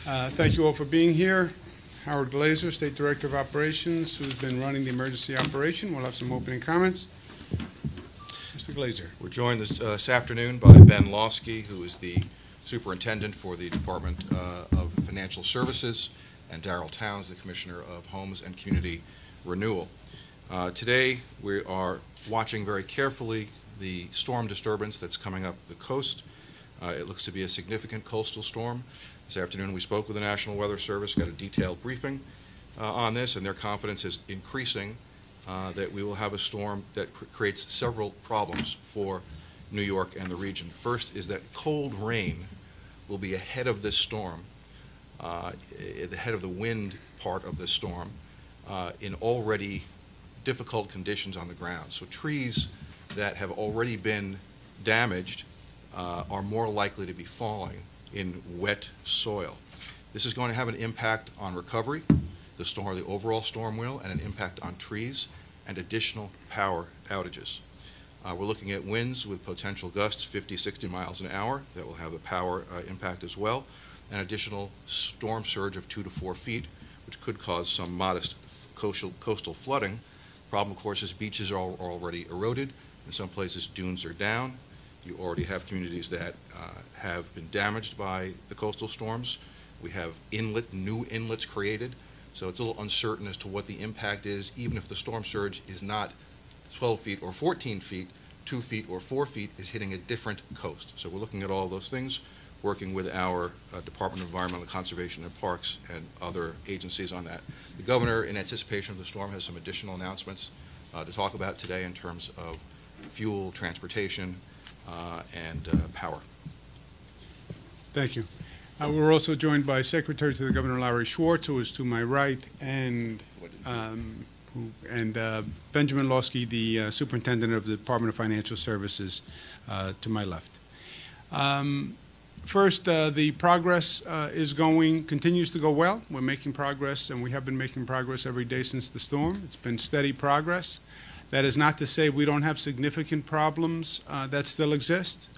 Thank you all for being here. Howard Glazer, State Director of Operations, who's been running the emergency operation. We'll have some opening comments. Mr. Glazer. We're joined this afternoon by Ben Lawsky, who is the Superintendent for the Department of Financial Services, and Darrell Towns, the Commissioner of Homes and Community Renewal. Today, we are watching very carefully the storm disturbance that's coming up the coast. It looks to be a significant coastal storm. This afternoon we spoke with the National Weather Service, got a detailed briefing on this, and their confidence is increasing that we will have a storm that creates several problems for New York and the region. First is that cold rain will be ahead of this storm, ahead of the wind part of this storm, in already difficult conditions on the ground. So trees that have already been damaged are more likely to be falling in wet soil. This is going to have an impact on recovery, the overall storm will, and an impact on trees and additional power outages. We're looking at winds with potential gusts 50, 60 miles an hour that will have a power impact as well, an additional storm surge of 2 to 4 feet, which could cause some modest coastal flooding. The problem, of course, is beaches are already eroded. In some places, dunes are down. You already have communities that have been damaged by the coastal storms. We have new inlets created, so it's a little uncertain as to what the impact is, even if the storm surge is not 12 feet or 14 feet, 2 feet or 4 feet is hitting a different coast. So we're looking at all those things, working with our Department of Environmental Conservation and Parks and other agencies on that. The governor, in anticipation of the storm, has some additional announcements to talk about today in terms of fuel, transportation, and power. Thank you. We're also joined by Secretary to the Governor Larry Schwartz, who is to my right, and Benjamin Lawsky, the Superintendent of the Department of Financial Services, to my left. First, the progress continues to go well. We're making progress, and we have been making progress every day since the storm. It's been steady progress. That is not to say we don't have significant problems that still exist,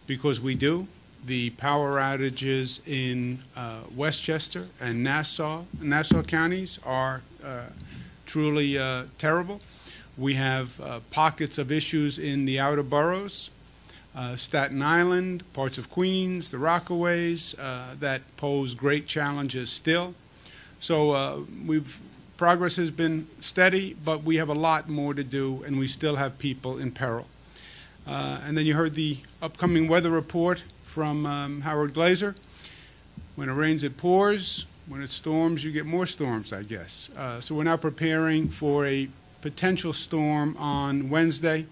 because we do. The power outages in Westchester and Nassau counties are truly terrible. We have pockets of issues in the outer boroughs, Staten Island, parts of Queens, the Rockaways, that pose great challenges still. So progress has been steady, but we have a lot more to do, and we still have people in peril. And then you heard the upcoming weather report from Howard Glazer. When it rains, it pours. When it storms, you get more storms, I guess. So we're now preparing for a potential storm on Wednesday,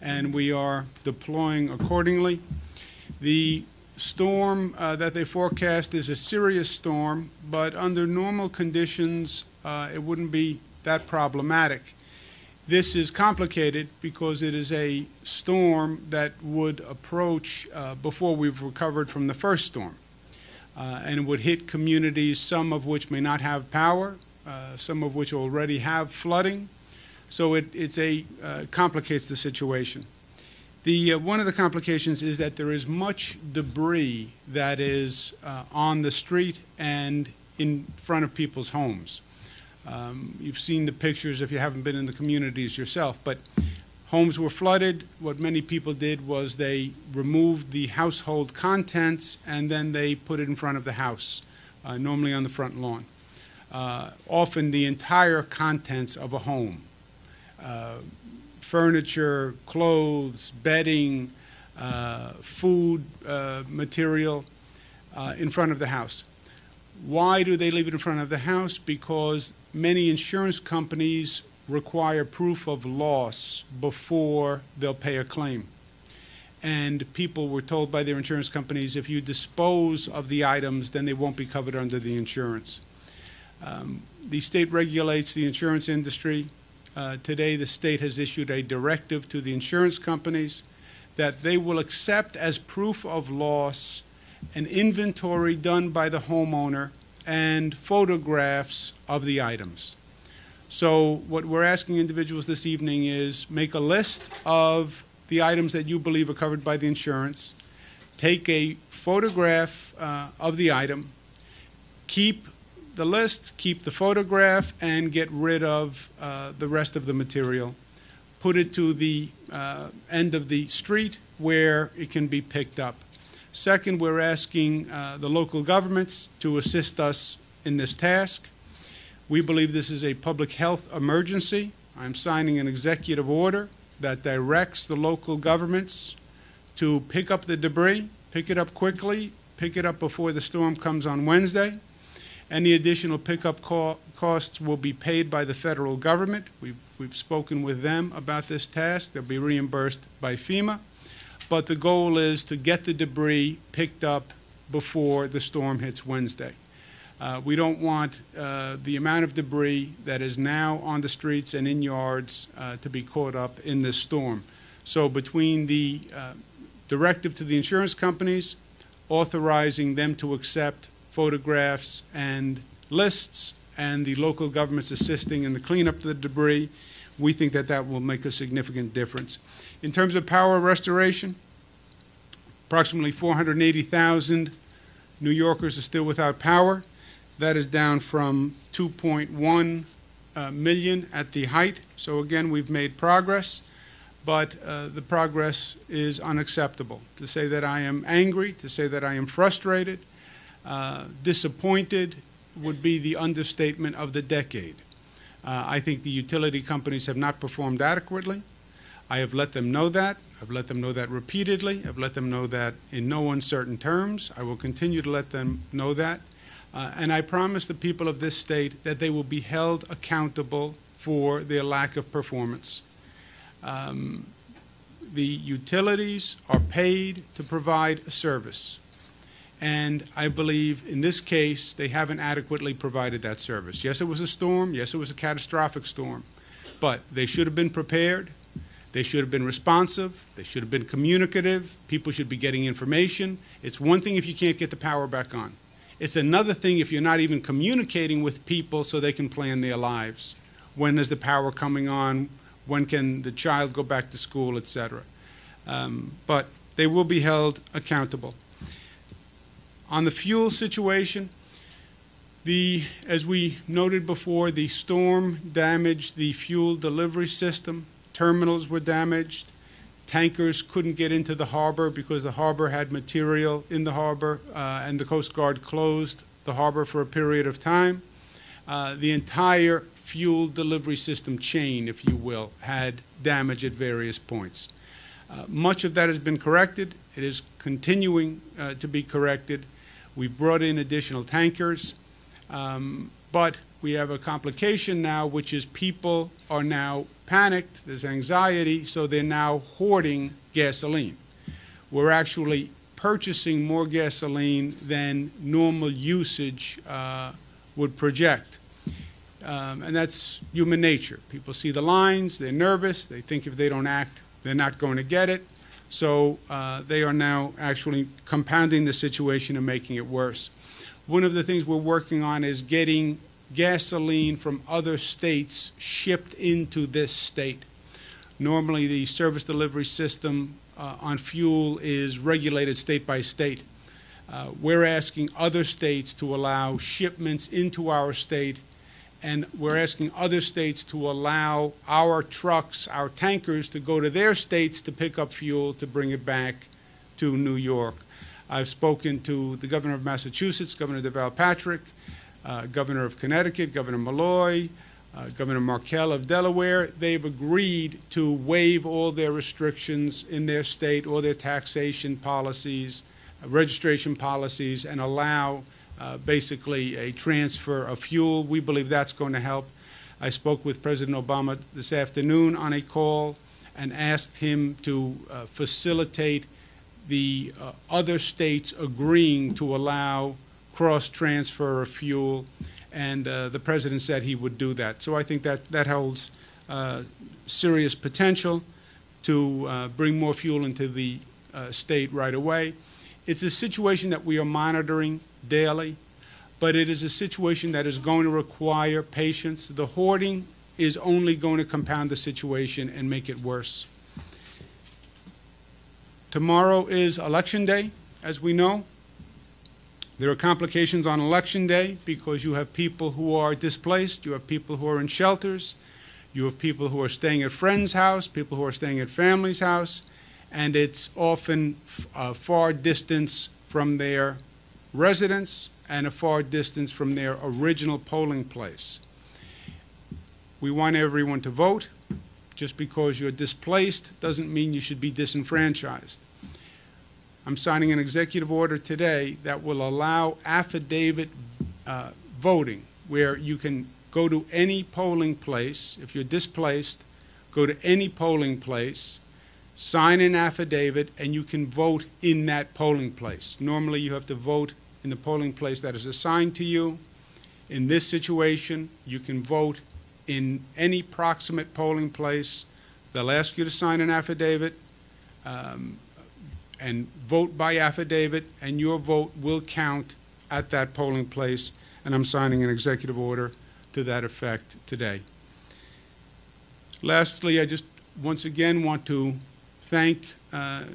and we are deploying accordingly. The storm that they forecast is a serious storm, but under normal conditions, it wouldn't be that problematic. This is complicated because it is a storm that would approach before we've recovered from the first storm. And it would hit communities, some of which may not have power, some of which already have flooding. So it complicates the situation. One of the complications is that there is much debris that is on the street and in front of people's homes. You've seen the pictures if you haven't been in the communities yourself, but homes were flooded. What many people did was they removed the household contents and then they put it in front of the house, normally on the front lawn. Often the entire contents of a home, furniture, clothes, bedding, food material, in front of the house. Why do they leave it in front of the house? Because many insurance companies require proof of loss before they'll pay a claim. And people were told by their insurance companies, if you dispose of the items, then they won't be covered under the insurance. The state regulates the insurance industry. Today, the state has issued a directive to the insurance companies that they will accept as proof of loss an inventory done by the homeowner and photographs of the items. So what we're asking individuals this evening is make a list of the items that you believe are covered by the insurance, take a photograph of the item, keep the list, keep the photograph, and get rid of the rest of the material. Put it to the end of the street where it can be picked up. Second, we're asking the local governments to assist us in this task. We believe this is a public health emergency. I'm signing an executive order that directs the local governments to pick up the debris, pick it up quickly, pick it up before the storm comes on Wednesday. Any additional pickup costs will be paid by the federal government. We've spoken with them about this task. They'll be reimbursed by FEMA. But the goal is to get the debris picked up before the storm hits Wednesday. We don't want the amount of debris that is now on the streets and in yards to be caught up in this storm. So between the directive to the insurance companies, authorizing them to accept photographs and lists, and the local governments assisting in the cleanup of the debris, we think that that will make a significant difference. In terms of power restoration, approximately 480,000 New Yorkers are still without power. That is down from 2.1 million at the height. So again, we've made progress, but the progress is unacceptable. To say that I am angry, to say that I am frustrated, disappointed would be the understatement of the decade. I think the utility companies have not performed adequately. I have let them know that. I've let them know that repeatedly. I've let them know that in no uncertain terms. I will continue to let them know that. And I promise the people of this state that they will be held accountable for their lack of performance. The utilities are paid to provide a service. And I believe in this case, they haven't adequately provided that service. Yes, it was a storm. Yes, it was a catastrophic storm. But they should have been prepared. They should have been responsive. They should have been communicative. People should be getting information. It's one thing if you can't get the power back on. It's another thing if you're not even communicating with people so they can plan their lives. When is the power coming on? When can the child go back to school, et cetera? But they will be held accountable. On the fuel situation, as we noted before, the storm damaged the fuel delivery system. Terminals were damaged. Tankers couldn't get into the harbor because the harbor had material in the harbor, and the Coast Guard closed the harbor for a period of time. The entire fuel delivery system chain, if you will, had damage at various points. Much of that has been corrected. It is continuing to be corrected. We've brought in additional tankers, but we have a complication now, which is people are now panicked. There's anxiety, so they're now hoarding gasoline. We're actually purchasing more gasoline than normal usage would project. And that's human nature. People see the lines, they're nervous, they think if they don't act, they're not going to get it. So they are now actually compounding the situation and making it worse. One of the things we're working on is getting gasoline from other states shipped into this state. Normally the service delivery system on fuel is regulated state by state. We're asking other states to allow shipments into our state, and we're asking other states to allow our trucks, our tankers, to go to their states to pick up fuel to bring it back to New York. I've spoken to the governor of Massachusetts, Governor deVal Patrick, Governor of Connecticut, Governor Malloy, Governor Markell of Delaware. They've agreed to waive all their restrictions in their state, all their taxation policies, registration policies, and allow basically a transfer of fuel. We believe that's going to help. I spoke with President Obama this afternoon on a call and asked him to facilitate the other states agreeing to allow cross-transfer of fuel, and the President said he would do that. So I think that holds serious potential to bring more fuel into the state right away. It's a situation that we are monitoring daily, but it is a situation that is going to require patience. The hoarding is only going to compound the situation and make it worse. Tomorrow is Election Day, as we know. There are complications on Election Day because you have people who are displaced, you have people who are in shelters, you have people who are staying at friends' house, people who are staying at family's house, and it's often a far distance from their residence and a far distance from their original polling place. We want everyone to vote. Just because you're displaced doesn't mean you should be disenfranchised. I'm signing an executive order today that will allow affidavit voting, where you can go to any polling place. If you're displaced, go to any polling place, sign an affidavit, and you can vote in that polling place. Normally, you have to vote in the polling place that is assigned to you. In this situation, you can vote in any proximate polling place. They'll ask you to sign an affidavit and vote by affidavit, and your vote will count at that polling place, and I'm signing an executive order to that effect today. Lastly, I just once again want to thank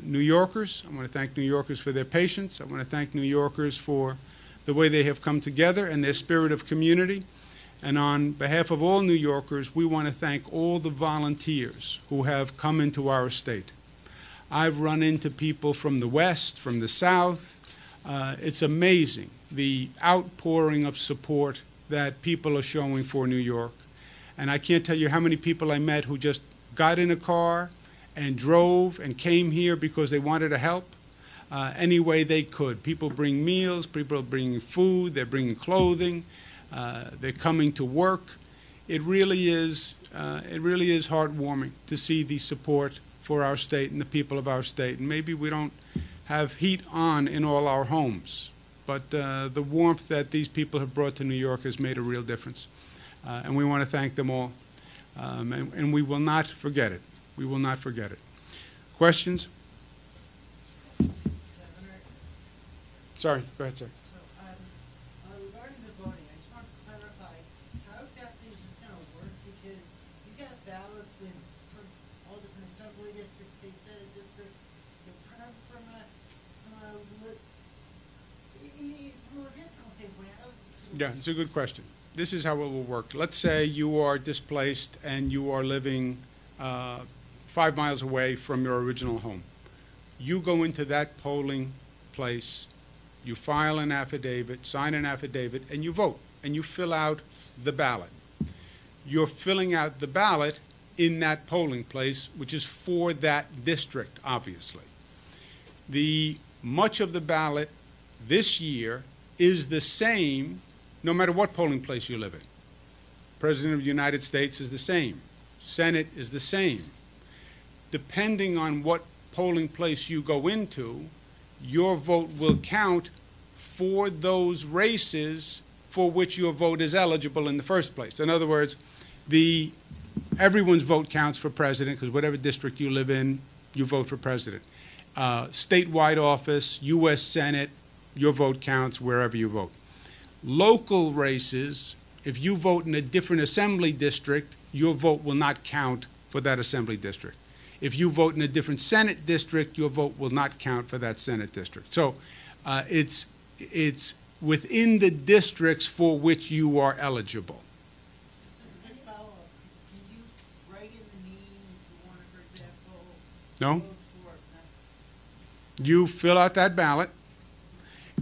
New Yorkers. I want to thank New Yorkers for their patience. I want to thank New Yorkers for the way they have come together and their spirit of community. And on behalf of all New Yorkers, we want to thank all the volunteers who have come into our state. I've run into people from the West, from the South. It's amazing the outpouring of support that people are showing for New York. And I can't tell you how many people I met who just got in a car and drove and came here because they wanted to help any way they could. People bring meals, people are bringing food, they're bringing clothing, they're coming to work. It really is heartwarming to see the support for our state and the people of our state. And maybe we don't have heat on in all our homes, but the warmth that these people have brought to New York has made a real difference. And we want to thank them all. And we will not forget it. We will not forget it. Questions? Sorry, go ahead, sir. Regarding the voting, I just want to clarify how exactly is this going to work, because you get ballots from all different assembly districts, state senate districts. They're printed from a logistical standpoint. How is this going to work? Yeah, it's a good question. This is how it will work. Let's say you are displaced and you are living 5 miles away from your original home. You go into that polling place, you file an affidavit, sign an affidavit, and you vote, and you fill out the ballot. You're filling out the ballot in that polling place, which is for that district, obviously. Much of the ballot this year is the same no matter what polling place you live in. President of the United States is the same. Senate is the same. Depending on what polling place you go into, your vote will count for those races for which your vote is eligible in the first place. In other words, everyone's vote counts for president, because whatever district you live in, you vote for president. Statewide office, U.S. Senate, your vote counts wherever you vote. Local races, if you vote in a different assembly district, your vote will not count for that assembly district. If you vote in a different Senate district, your vote will not count for that Senate district. So it's within the districts for which you are eligible. Can you write in the name if you want to, for example, No? vote for? You fill out that ballot,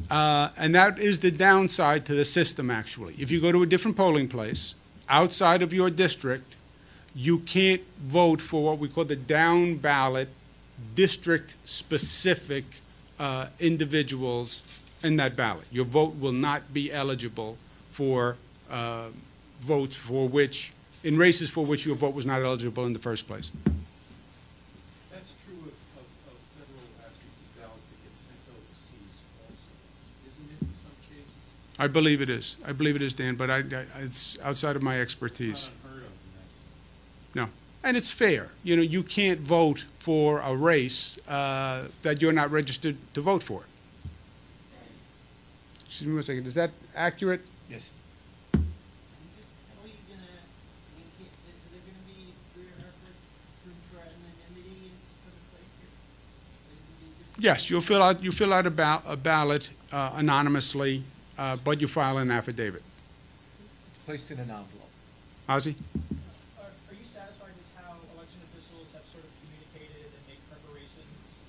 and that is the downside to the system, actually. If you go to a different polling place outside of your district, you can't vote for what we call the down ballot, district-specific individuals in that ballot. Your vote will not be eligible for votes for which, in races for which your vote was not eligible in the first place. That's true of federal absentee ballots that get sent overseas also, isn't it, in some cases? I believe it is. I believe it is, Dan, but it's outside of my expertise. It's not unheard of in that sense. No. And it's fair. You know, you can't vote for a race that you're not registered to vote for. Excuse me one second. Is that accurate? Yes. How are you going to, is there going to be greater effort to ensure anonymity in some place here? Yes, you fill out a ballot anonymously, but you file an affidavit. Placed in an envelope. Ozzy? Are you satisfied with how election officials have sort of communicated and made preparations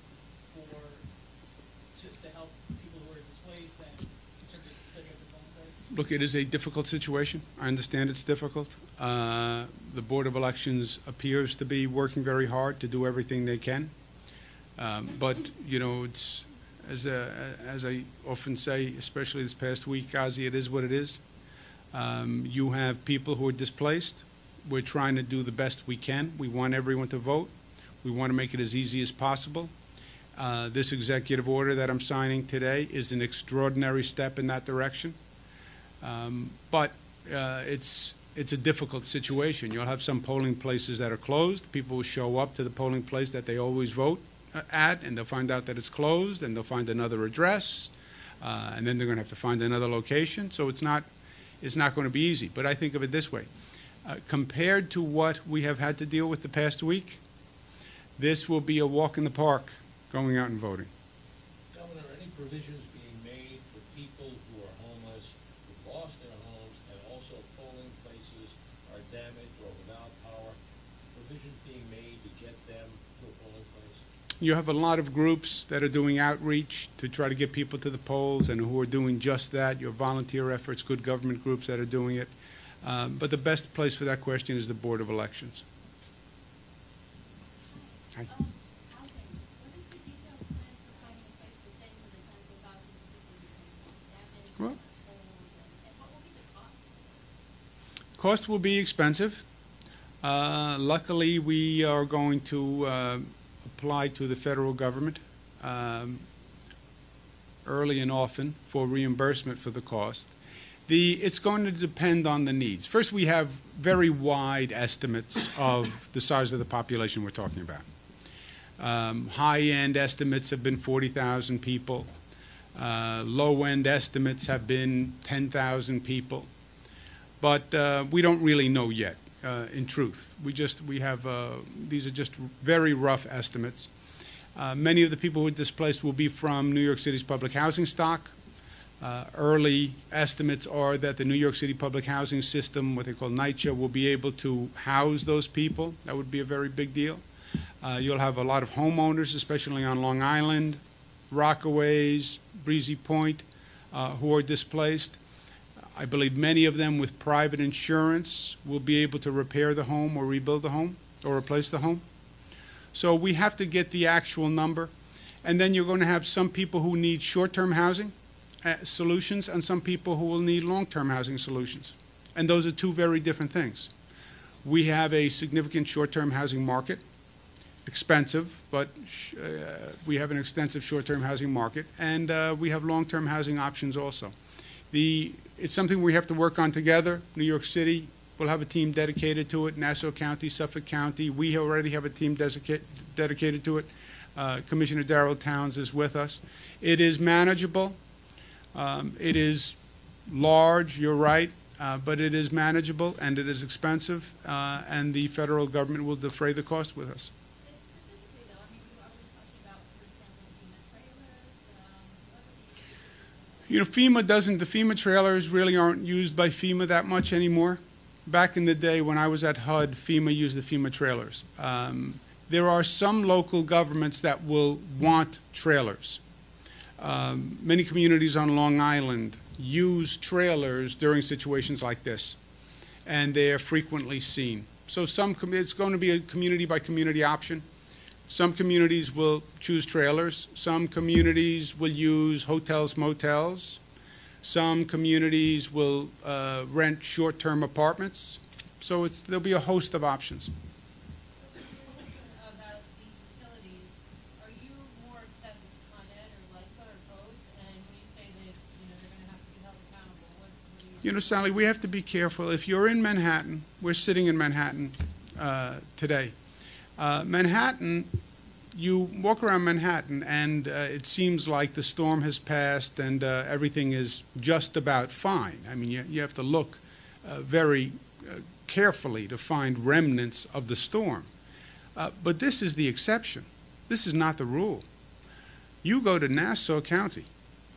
to help people who are displaced and in terms of setting up the polling sites? Look, it is a difficult situation. I understand it's difficult. The Board of Elections appears to be working very hard to do everything they can. But, you know, it's, as I often say, especially this past week, Ozzy, it is what it is. You have people who are displaced. We're trying to do the best we can. We want everyone to vote. We want to make it as easy as possible. This executive order that I'm signing today is an extraordinary step in that direction. But it's a difficult situation. You'll have some polling places that are closed. People will show up to the polling place that they always vote at, and they'll find out that it's closed, and they'll find another address, and then they're going to have to find another location. So it's not going to be easy. But I think of it this way. Compared to what we have had to deal with the past week, this will be a walk in the park going out and voting. Governor, are any provisions being made for people who are homeless, who lost their homes, and also polling places are damaged or without power? Provisions being made to get them to a polling place? You have a lot of groups that are doing outreach to try to get people to the polls and who are doing just that. You have volunteer efforts, good government groups that are doing it. But the best place for that question is the Board of Elections. Hi. Housing. What is the detailed plan for finding a place to stay for the tens of thousands of people who damaged Well, homes, and what will be the cost? cost will be expensive. Luckily, we are going to apply to the federal government early and often for reimbursement for the cost. It's going to depend on the needs. First, we have very wide estimates of the size of the population we're talking about. High-end estimates have been 40,000 people. Low-end estimates have been 10,000 people. But we don't really know yet, in truth. These are just very rough estimates. Many of the people who are displaced will be from New York City's public housing stock. Early estimates are that the New York City public housing system, what they call NYCHA, will be able to house those people. That would be a very big deal. You'll have a lot of homeowners, especially on Long Island, Rockaways, Breezy Point, who are displaced. I believe many of them with private insurance will be able to repair the home or rebuild the home or replace the home. So we have to get the actual number. And then you're going to have some people who need short-term housing solutions and some people who will need long-term housing solutions. And those are two very different things. We have a significant short-term housing market, expensive, but we have an extensive short-term housing market, and we have long-term housing options also. It's something we have to work on together. New York City will have a team dedicated to it, Nassau County, Suffolk County. We already have a team dedicated to it. Commissioner Darrell Towns is with us. It is manageable. It is large, you're right, but it is manageable and it is expensive, and the federal government will defray the cost with us. Specifically, though, I mean, are we talking about, for example, FEMA trailers? You know, the FEMA trailers really aren't used by FEMA that much anymore. Back in the day when I was at HUD, FEMA used the FEMA trailers. There are some local governments that will want trailers. Many communities on Long Island use trailers during situations like this, and they are frequently seen. So it's going to be a community-by-community option. Some communities will choose trailers. Some communities will use hotels, motels. Some communities will rent short-term apartments. So there'll be a host of options. About these utilities, are you more upset with Con Ed or LIPA or both? And when you say that, they're going to have to be held accountable, what do you... You know, Sally, we have to be careful. If you're in Manhattan, we're sitting in Manhattan today. Manhattan, you walk around Manhattan and it seems like the storm has passed and everything is just about fine. I mean, you have to look very carefully to find remnants of the storm. But this is the exception. This is not the rule. You go to Nassau County,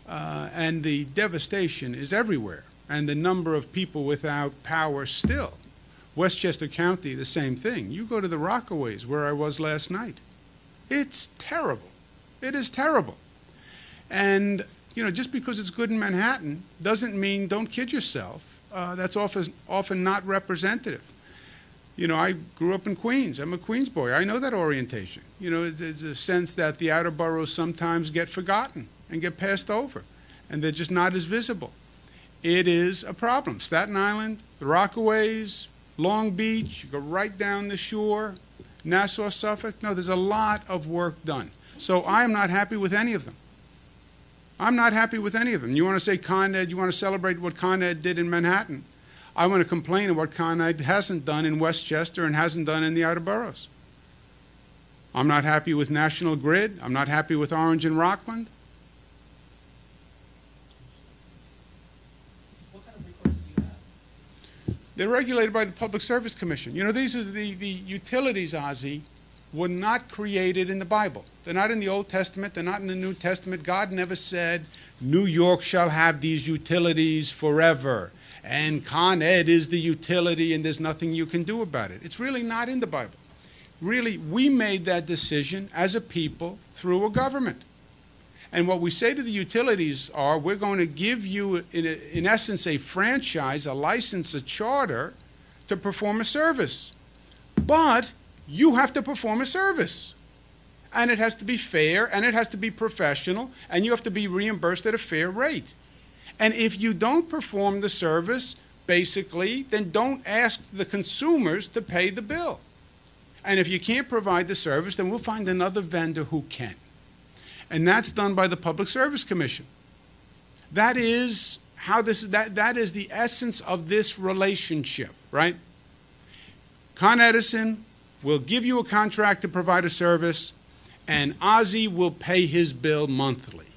and the devastation is everywhere, and the number of people without power still. Westchester County, the same thing. You go to the Rockaways, where I was last night. It's terrible. It is terrible. And, you know, just because it's good in Manhattan doesn't mean, don't kid yourself, that's often not representative. You know, I grew up in Queens. I'm a Queens boy. I know that orientation. You know, it's a sense that the outer boroughs sometimes get forgotten and get passed over, and they're just not as visible. It is a problem. Staten Island, the Rockaways, Long Beach, you go right down the shore, Nassau, Suffolk. No, there's a lot of work done. So I'm not happy with any of them. I'm not happy with any of them. You want to say Con Ed, you want to celebrate what Con Ed did in Manhattan. I want to complain of what Con Ed hasn't done in Westchester and hasn't done in the outer boroughs. I'm not happy with National Grid. I'm not happy with Orange and Rockland. What kind of recourse do you have? They're regulated by the Public Service Commission. You know, these are the utilities, Ozzie, were not created in the Bible. They're not in the Old Testament. They're not in the New Testament. God never said, New York shall have these utilities forever, and Con Ed is the utility, and there's nothing you can do about it. It's really not in the Bible. Really, we made that decision as a people through a government. And what we say to the utilities are, we're going to give you, in essence, a franchise, a license, a charter to perform a service. But you have to perform a service. And it has to be fair, and it has to be professional, and you have to be reimbursed at a fair rate. And if you don't perform the service, basically, then don't ask the consumers to pay the bill. And if you can't provide the service, then we'll find another vendor who can. And that's done by the Public Service Commission. That is how that is the essence of this relationship, right? Con Edison will give you a contract to provide a service, and Ozzie will pay his bill monthly.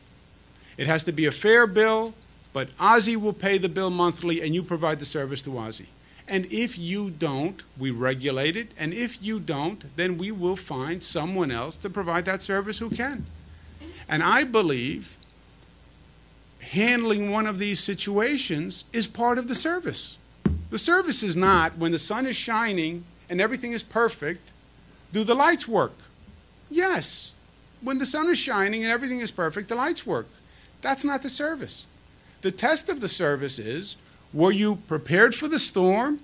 It has to be a fair bill, but Ozzie will pay the bill monthly, and you provide the service to Ozzie. And if you don't, we regulate it, and if you don't, then we will find someone else to provide that service who can. And I believe handling one of these situations is part of the service. The service is not when the sun is shining and everything is perfect, do the lights work? Yes. When the sun is shining and everything is perfect, the lights work. That's not the service. The test of the service is, were you prepared for the storm?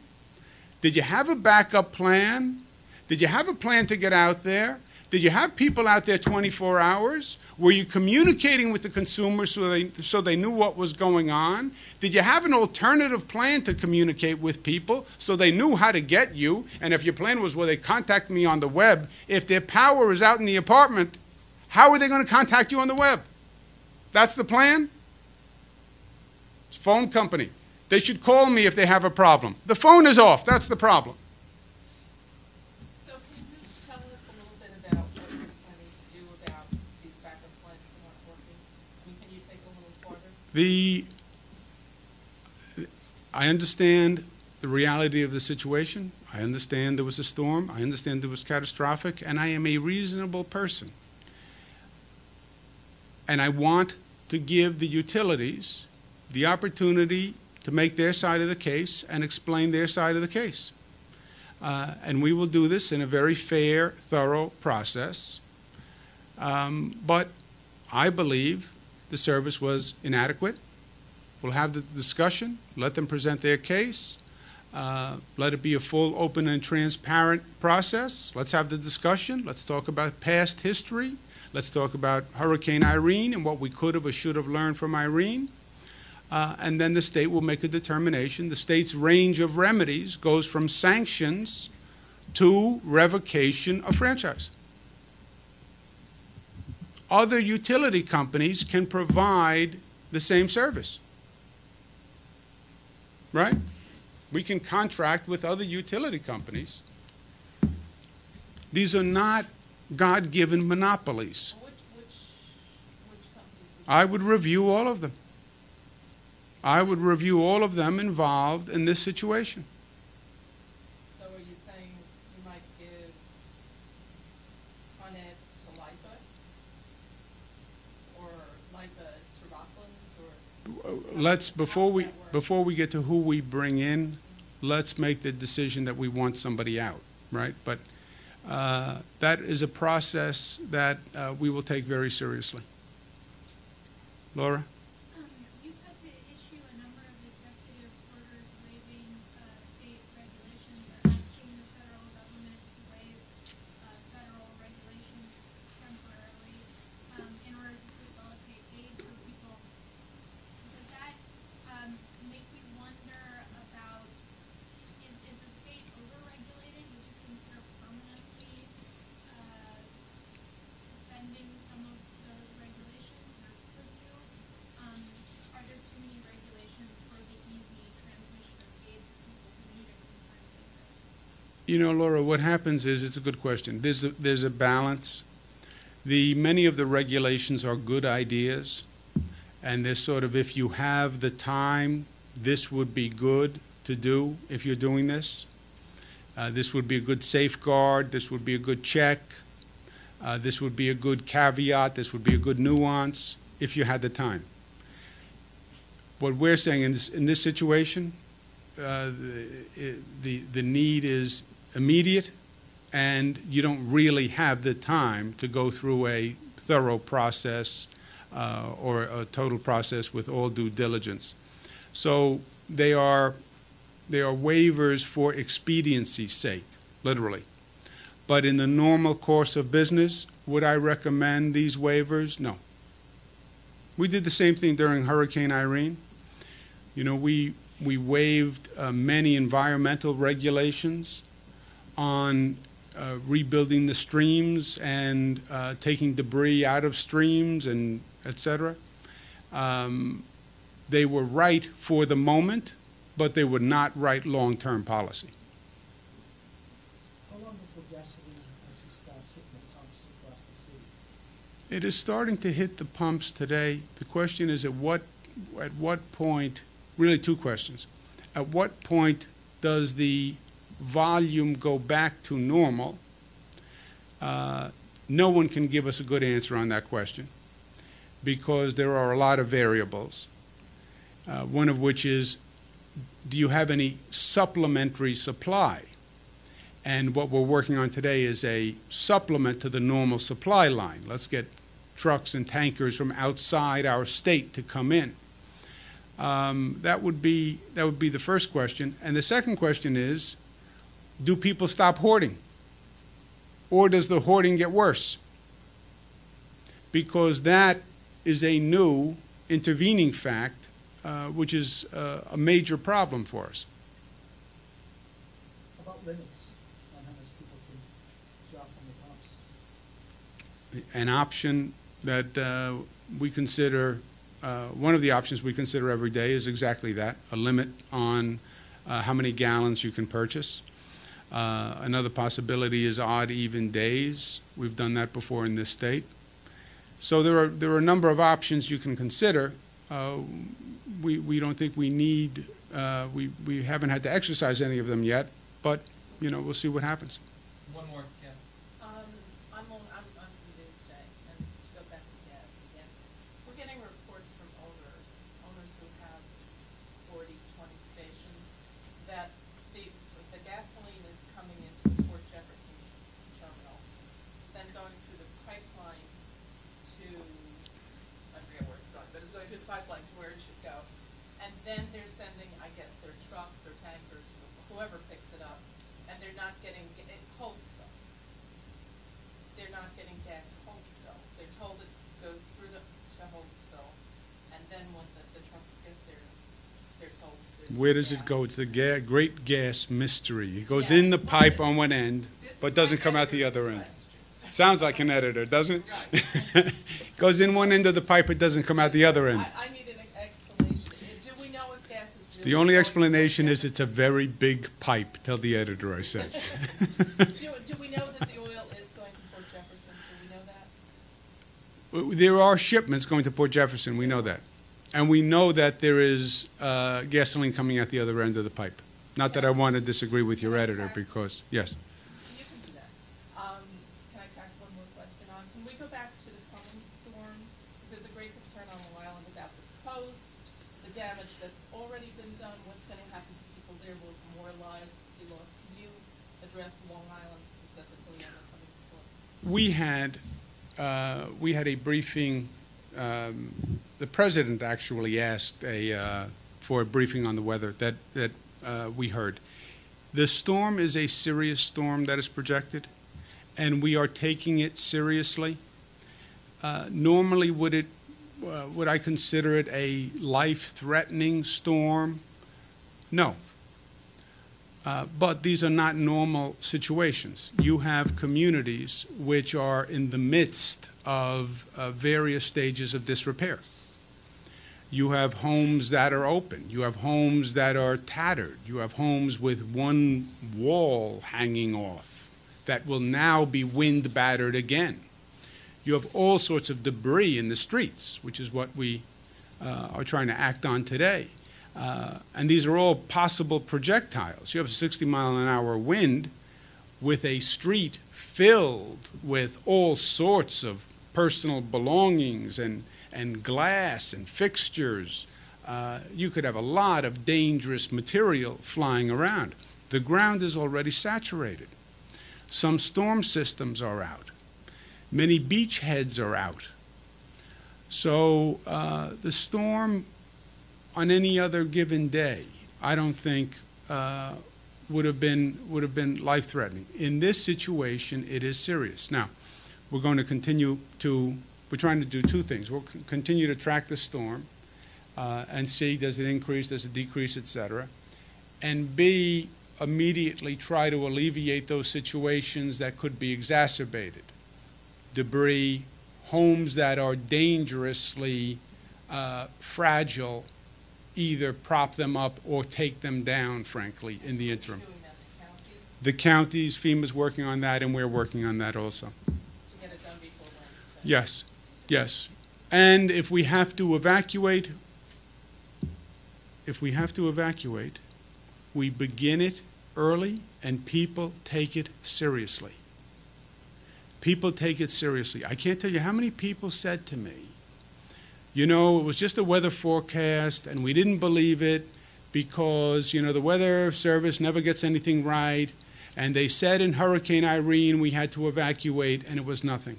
Did you have a backup plan? Did you have a plan to get out there? Did you have people out there 24 hours? Were you communicating with the consumers so they knew what was going on? Did you have an alternative plan to communicate with people so they knew how to get you? And if your plan was, well, they contact me on the web, if their power is out in the apartment, how are they going to contact you on the web? That's the plan? It's a phone company. They should call me if they have a problem. The phone is off. That's the problem. So can you tell us a little bit about what you're planning to do about these backup plans not working? I mean, can you take a little farther? I understand the reality of the situation. I understand there was a storm. I understand it was catastrophic. And I am a reasonable person. And I want to give the utilities the opportunity to make their side of the case and explain their side of the case. And we will do this in a very fair, thorough process. But I believe the service was inadequate. We'll have the discussion, let them present their case, let it be a full, open, and transparent process. Let's have the discussion. Let's talk about past history. Let's talk about Hurricane Irene and what we could have or should have learned from Irene. And then the state will make a determination. The state's range of remedies goes from sanctions to revocation of franchise. Other utility companies can provide the same service, right? We can contract with other utility companies. These are not God-given monopolies. Which companies? I would review all of them. I would review all of them involved in this situation. So are you saying you might give Con Ed to LIPA? Or LIPA to Rockland? let's, before we, How does that work? before we get to who we bring in, let's make the decision that we want somebody out, right? But that is a process that we will take very seriously. Laura? You've had to issue a number of executive orders waiving state regulations or asking the federal government to waive federal regulations temporarily in order to facilitate aid for people. Does that make you wonder about, is the state overregulated? Would you consider permanently suspending some of those regulations, or could you? Are there too many regulations for the easy transmission of aid to people who need it in times like this? You know, Laura, what happens is, it's a good question. There's a balance. Many of the regulations are good ideas, and there's sort of, if you have the time, this would be good to do if you're doing this. This would be a good safeguard. This would be a good check. This would be a good caveat. This would be a good nuance if you had the time. What we're saying in this situation, the need is immediate, and you don't really have the time to go through a thorough process or a total process with all due diligence. So they are waivers for expediency's sake, literally. But in the normal course of business, would I recommend these waivers? No. We did the same thing during Hurricane Irene. You know, we waived many environmental regulations on rebuilding the streams and taking debris out of streams and et cetera. They were right for the moment, but they were not right long-term policy. How long before gasoline actually starts hitting the pumps across the city? It is starting to hit the pumps today. The question is at what point, really two questions. At what point does the volume go back to normal? No one can give us a good answer on that question because there are a lot of variables, one of which is, do you have any supplementary supply? And what we're working on today is a supplement to the normal supply line. Let's get trucks and tankers from outside our state to come in. That would be the first question. And the second question is, do people stop hoarding? Or does the hoarding get worse? Because that is a new intervening fact, which is a major problem for us. How about limits on how much people can drop from the pumps? An option that we consider, one of the options we consider every day is exactly that, a limit on how many gallons you can purchase. Another possibility is odd, even days. We've done that before in this state. So there are a number of options you can consider. We don't think we need, we haven't had to exercise any of them yet, but, you know, we'll see what happens. One more, Ken. I'm from Newsday, and to go back to gas again, we're getting reports from owners who have 40, 20 stations, that the gasoline is coming into the Fort Jefferson terminal, it's then going through the pipeline to, I forget where it's going, but it's going through the pipeline to where it should go. And then they're sending, I guess, their trucks or tankers, whoever picks it up, and they're not getting it cold spill. They're not getting gas cold spill. They're told it goes through to cold spill, and then when the trucks get there, they're told. Where does it go? It's the great gas mystery. It goes Yeah. in the pipe on one end, This but is doesn't my come out the editor's other end. question. Sounds like an editor, doesn't it? Right. Goes in one end of the pipe, it doesn't come out the other end. I need an explanation. Do we know if gas is really The only going explanation to is it's a very big pipe. Tell the editor I said. Do we know that the oil is going to Port Jefferson? Do we know that? There are shipments going to Port Jefferson, we know that. And we know that there is gasoline coming out the other end of the pipe. Not that I want to disagree with your editor, because, yes. You can do that. Can I tack one more question on? Can we go back to the Cummins storm? Because there's a great concern on Long Island about the coast, the damage that's already been done? What's going to happen to people there? Will more lives be lost? Can you address Long Island specifically on the coming storm? We had a briefing. The president actually asked for a briefing on the weather that we heard. The storm is a serious storm that is projected, and we are taking it seriously. Normally, would I consider it a life-threatening storm? No. But these are not normal situations. You have communities which are in the midst of various stages of disrepair. You have homes that are open. You have homes that are tattered. You have homes with one wall hanging off that will now be wind battered again. You have all sorts of debris in the streets, which is what we are trying to act on today. And these are all possible projectiles. You have a 60-mile-an-hour wind with a street filled with all sorts of personal belongings and glass and fixtures. You could have a lot of dangerous material flying around. The ground is already saturated. Some storm systems are out. Many beachheads are out. So the storm on any other given day, I don't think would have been life-threatening. In this situation, it is serious. Now, we're going to continue to. We're trying to do two things. We'll continue to track the storm and see, does it increase, does it decrease, et cetera. And B, immediately try to alleviate those situations that could be exacerbated. Debris, homes that are dangerously fragile, either prop them up or take them down, frankly, in the interim. Doing that, The counties, FEMA's working on that, and we're working on that also. to get it done before Wednesday? Yes, yes. And if we have to evacuate, we begin it early and people take it seriously. People take it seriously. I can't tell you how many people said to me, you know, it was just a weather forecast and we didn't believe it because, you know, the Weather Service never gets anything right. And they said in Hurricane Irene we had to evacuate and it was nothing.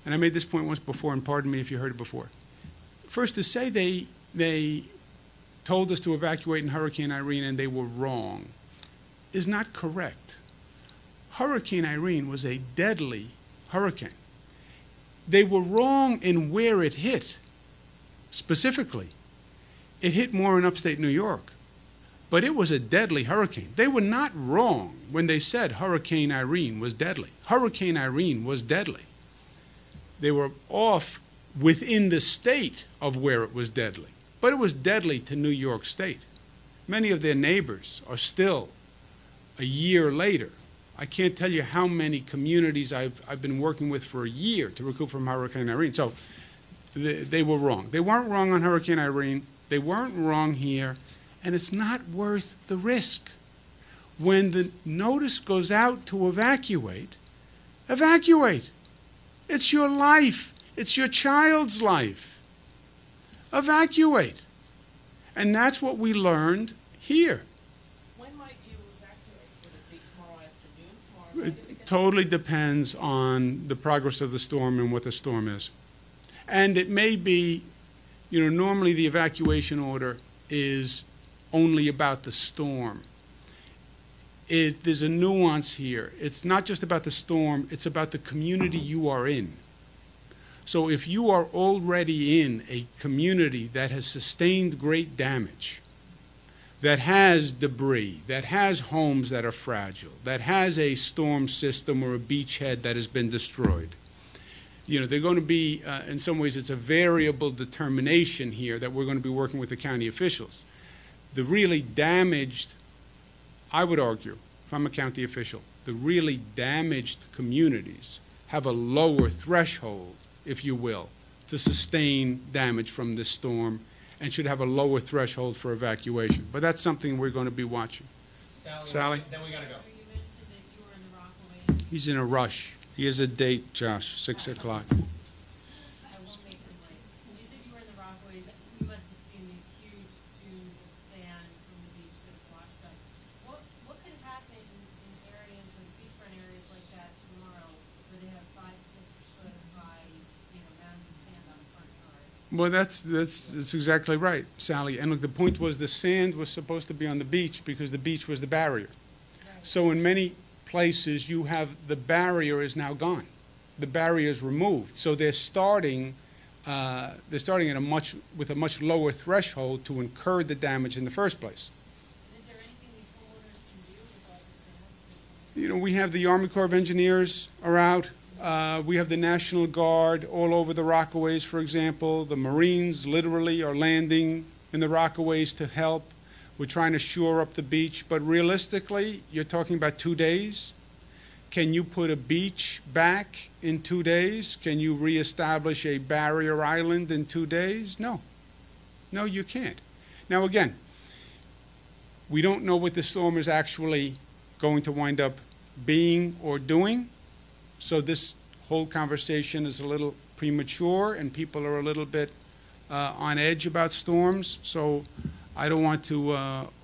And I made this point once before, and pardon me if you heard it before. First, to say they told us to evacuate in Hurricane Irene and they were wrong is not correct. Hurricane Irene was a deadly hurricane. They were wrong in where it hit, specifically. It hit more in upstate New York, but it was a deadly hurricane. They were not wrong when they said Hurricane Irene was deadly. Hurricane Irene was deadly. They were off within the state of where it was deadly, but it was deadly to New York State. Many of their neighbors are still, a year later. I can't tell you how many communities I've been working with for a year to recoup from Hurricane Irene. So they were wrong. They weren't wrong on Hurricane Irene. They weren't wrong here. And it's not worth the risk. When the notice goes out to evacuate, evacuate. It's your life. It's your child's life. Evacuate. And that's what we learned here. When might you evacuate? Would it be tomorrow afternoon, tomorrow night? It totally depends on the progress of the storm and what the storm is. And it may be, you know, normally the evacuation order is only about the storm. There's a nuance here. It's not just about the storm, it's about the community you are in. So if you are already in a community that has sustained great damage, that has debris, that has homes that are fragile, that has a storm system or a beachhead that has been destroyed, you know, they're going to be, in some ways, it's a variable determination here that we're going to be working with the county officials. The really damaged, I would argue, if I'm a county official, the really damaged communities have a lower threshold, if you will, to sustain damage from this storm and should have a lower threshold for evacuation. But that's something we're going to be watching. Sally? Then we gotta go. You mentioned that you were in the Rockaway. He's in a rush. He has a date, Josh, 6 o'clock. I won't make him late. When you said you were in the Rockaways, you must have seen these huge Well, that's exactly right, Sally. And look, the point was the sand was supposed to be on the beach because the beach was the barrier. So in many places, you have the barrier is now gone. The barrier is removed. So they're starting at with a much lower threshold to incur the damage in the first place. Is there anything these homeowners can do with all the sand? You know, we have the Army Corps of Engineers are out. We have the National Guard all over the Rockaways, for example. The Marines literally are landing in the Rockaways to help. We're trying to shore up the beach, but realistically, you're talking about 2 days. Can you put a beach back in 2 days? Can you reestablish a barrier island in 2 days? No. No, you can't. Now, again, we don't know what the storm is actually going to wind up being or doing. So this whole conversation is a little premature, and people are a little bit on edge about storms. So I don't want to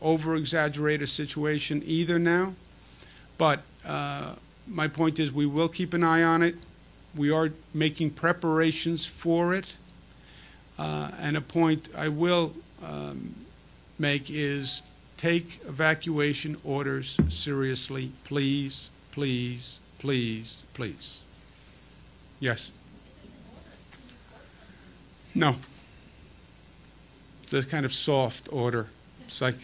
over-exaggerate a situation either now. But my point is we will keep an eye on it. We are making preparations for it. And a point I will make is take evacuation orders seriously, please, please, please, please. Yes? No. It's a kind of soft order. It's like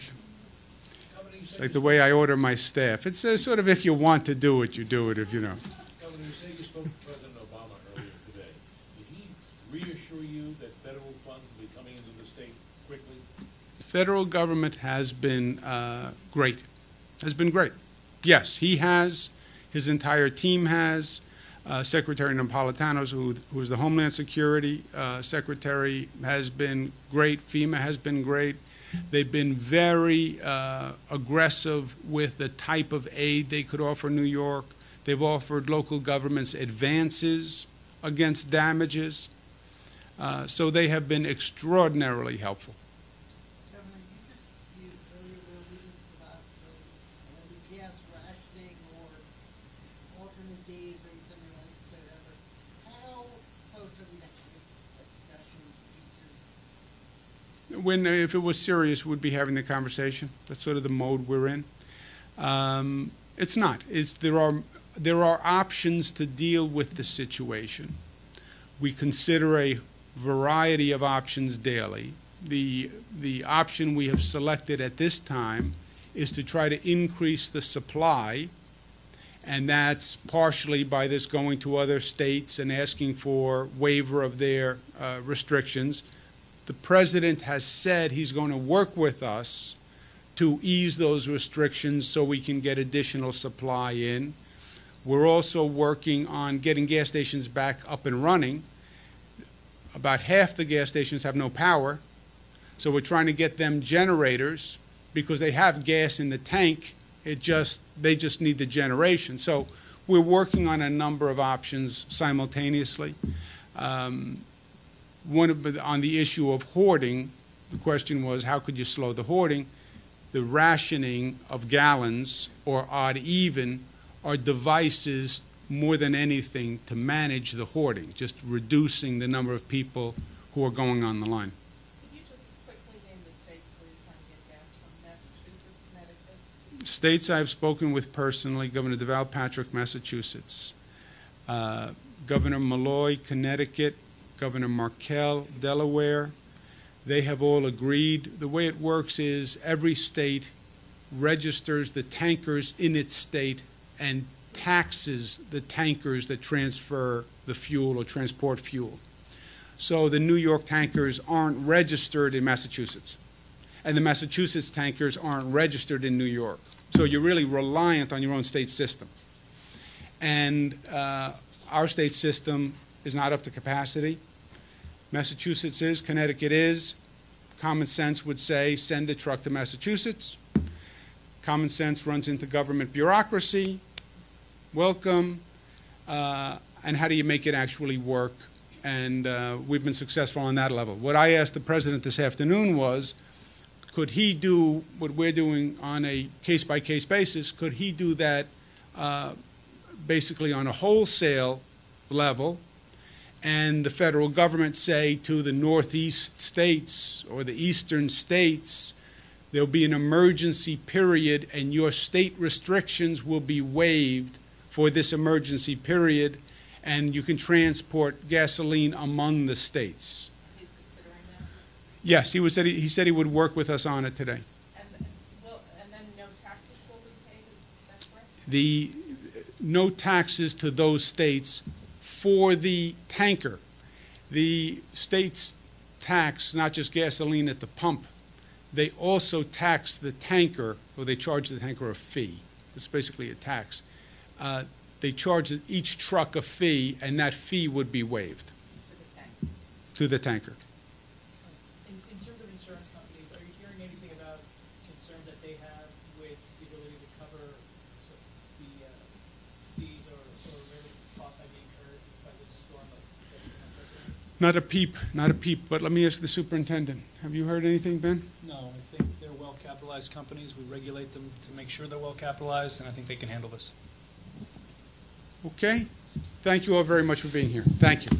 the way I order my staff. It's sort of if you want to do it, you do it, if you know. Governor, you say you spoke to President Obama earlier today. Did he reassure you that federal funds will be coming into the state quickly? The federal government has been great. Has been great. Yes, he has. His entire team has. Secretary Napolitano, who is the Homeland Security Secretary, has been great. FEMA has been great. They've been very aggressive with the type of aid they could offer New York. They've offered local governments advances against damages. So they have been extraordinarily helpful. Governor, you earlier were alluding about the gas rationing or alternate days based on your list, whatever. How close are we next to that discussion be serious? If it was serious, we'd be having the conversation. That's sort of the mode we're in. It's not. There are options to deal with the situation. We consider a variety of options daily. The option we have selected at this time is to try to increase the supply, and that's partially by this going to other states and asking for waiver of their restrictions. The President has said he's going to work with us to ease those restrictions so we can get additional supply in. We're also working on getting gas stations back up and running. About half the gas stations have no power, so we're trying to get them generators because they have gas in the tank. They just need the generation. So we're working on a number of options simultaneously. On the issue of hoarding, the question was how could you slow the hoarding? The rationing of gallons or odd even are devices more than anything to manage the hoarding, just reducing the number of people who are going on the line. Could you just quickly name the states where you're trying to get gas from? Massachusetts, Connecticut? States I've spoken with personally, Governor Deval Patrick, Massachusetts, Governor Malloy, Connecticut, Governor Markell, Delaware. They have all agreed. The way it works is every state registers the tankers in its state and taxes the tankers that transfer the fuel or transport fuel. So the New York tankers aren't registered in Massachusetts, and the Massachusetts tankers aren't registered in New York. So you're really reliant on your own state system. And our state system is not up to capacity. Massachusetts is, Connecticut is. Common sense would say send the truck to Massachusetts. Common sense runs into government bureaucracy. Welcome. And how do you make it actually work? And we've been successful on that level. What I asked the President this afternoon was, could he do what we're doing on a case-by-case basis? Could he do that basically on a wholesale level and the federal government say to the northeast states or the eastern states, there'll be an emergency period and your state restrictions will be waived for this emergency period, and you can transport gasoline among the states. He's considering that? Yes, he said he would work with us on it today. And then no taxes will be paid, is that correct? The no taxes to those states for the tanker. The states tax not just gasoline at the pump, they also tax the tanker, or they charge the tanker a fee. It's basically a tax. They charge each truck a fee, and that fee would be waived To the tank? to the tanker. In terms of insurance companies, are you hearing anything about concern that they have with the ability to cover the fees or whatever costs might be incurred by this storm? Not a peep, not a peep, but let me ask the superintendent. Have you heard anything, Ben? No, I think they're well-capitalized companies. We regulate them to make sure they're well-capitalized, and I think they can handle this. Okay. Thank you all very much for being here. Thank you.